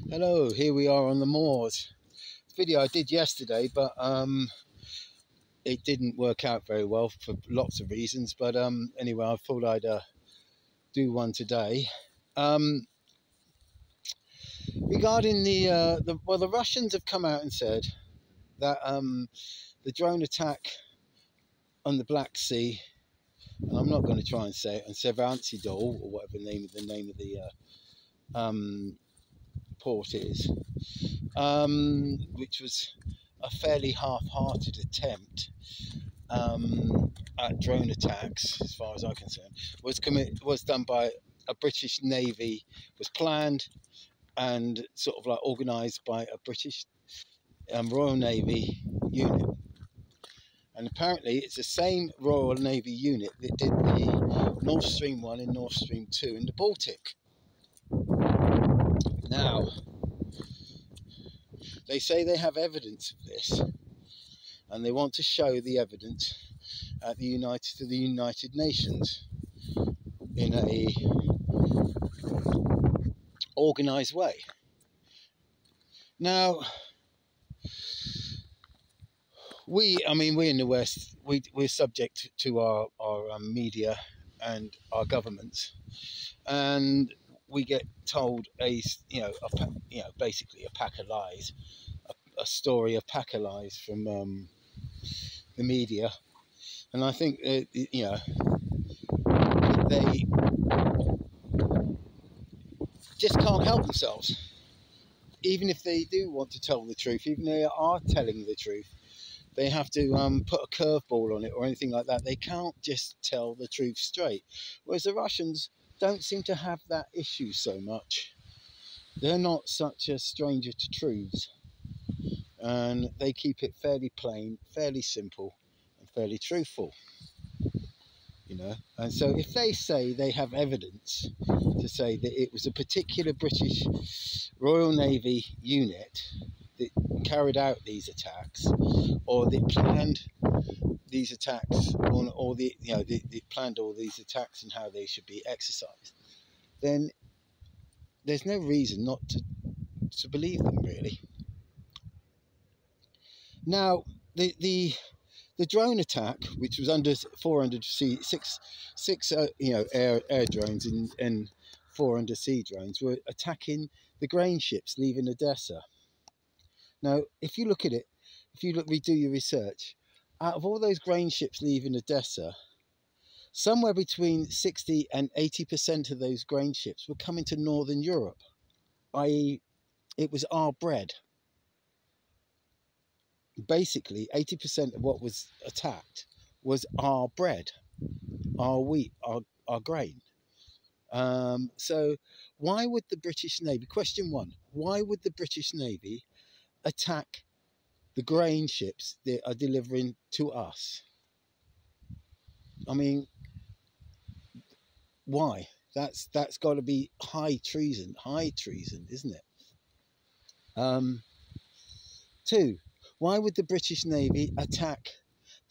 Hello, here we are on the moors. Video I did yesterday, but it didn't work out very well for lots of reasons. But anyway, I thought I'd do one today. Regarding the Russians have come out and said that the drone attack on the Black Sea, and I'm not going to try and say it, and Sevastopol, or whatever the name of the port is, which was a fairly half-hearted attempt at drone attacks, as far as I'm concerned, was done by a British Navy, was planned and sort of like organised by a British Royal Navy unit. And apparently it's the same Royal Navy unit that did the Nord Stream 1 and Nord Stream 2 in the Baltic. Now, they say they have evidence of this, and they want to show the evidence at the United Nations in a organised way. Now, we in the West, we're subject to our media and our governments, and we get told basically a pack of lies, a story, a pack of lies from the media. And I think they just can't help themselves. Even if they do want to tell the truth, even if they are telling the truth, they have to put a curveball on it or anything like that. They can't just tell the truth straight. Whereas the Russians don't seem to have that issue so much. They're not such a stranger to truths, and they keep it fairly plain, fairly simple, and fairly truthful. And so if they say they have evidence to say that it was a particular British Royal Navy unit that carried out these attacks, or that planned these attacks, or they planned all these attacks and how they should be exercised, then there's no reason not to believe them, really. Now, the drone attack, which was under 400 six air drones and 4 undersea drones, were attacking the grain ships leaving Odessa. Now, if you look at it, redo your research, out of all those grain ships leaving Odessa, somewhere between 60 and 80% of those grain ships were coming to Northern Europe, i.e., it was our bread. Basically, 80% of what was attacked was our bread, our wheat, our grain. So why would the British Navy, question one, why would the British Navy attack the grain ships that are delivering to us? I mean, why? That's got to be high treason, isn't it? Two, why would the British Navy attack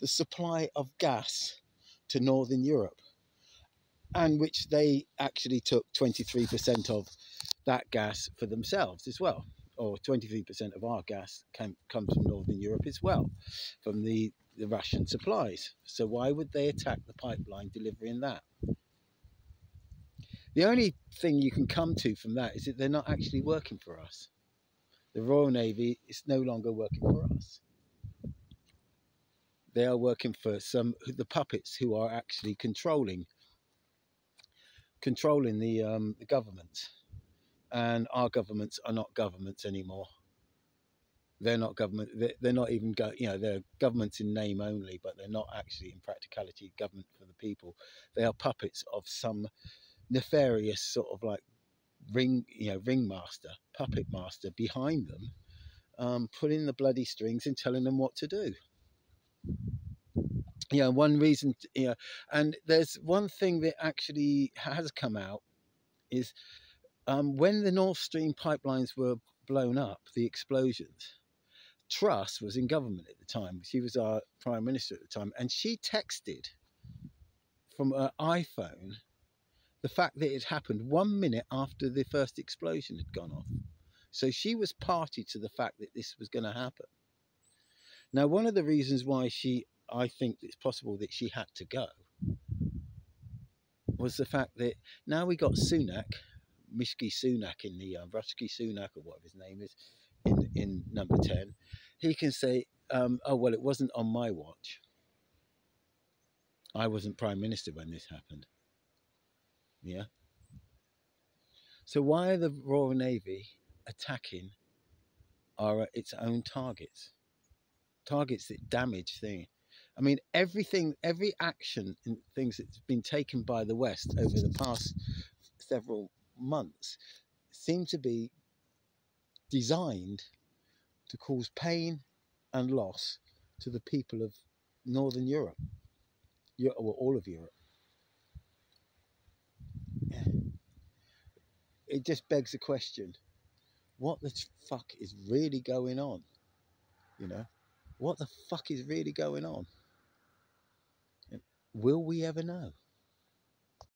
the supply of gas to Northern Europe, and which they actually took 23% of that gas for themselves as well, or 23% of our gas comes from Northern Europe as well, from the Russian supplies. So why would they attack the pipeline delivering that? The only thing you can come to from that is that they're not actually working for us. The Royal Navy is no longer working for us. They are working for the puppets who are actually controlling the government. And our governments are not governments anymore. They're not government. They're not even they're governments in name only, but they're not actually in practicality government for the people. They are puppets of some nefarious sort of like ringmaster, puppet master behind them, pulling the bloody strings and telling them what to do. One reason, and there's one thing that actually has come out is when the Nord Stream pipelines were blown up, the explosions, Truss was in government at the time. She was our prime minister at the time, and she texted from her iPhone the fact that it happened 1 minute after the first explosion had gone off. So she was party to the fact that this was going to happen. Now, one of the reasons why I think it's possible that she had to go was the fact that now we got Sunak, Mishki Sunak in the Rushki Sunak or whatever his name is in number 10. He can say, oh, well, it wasn't on my watch. I wasn't Prime Minister when this happened. Yeah. So why are the Royal Navy attacking its own targets? Targets that damage things. I mean, every action and things that's been taken by the West over the past several months seem to be designed to cause pain and loss to the people of Northern Europe, or all of Europe. Yeah. It just begs the question, what the fuck is really going on? You know, what the fuck is really going on? Will we ever know?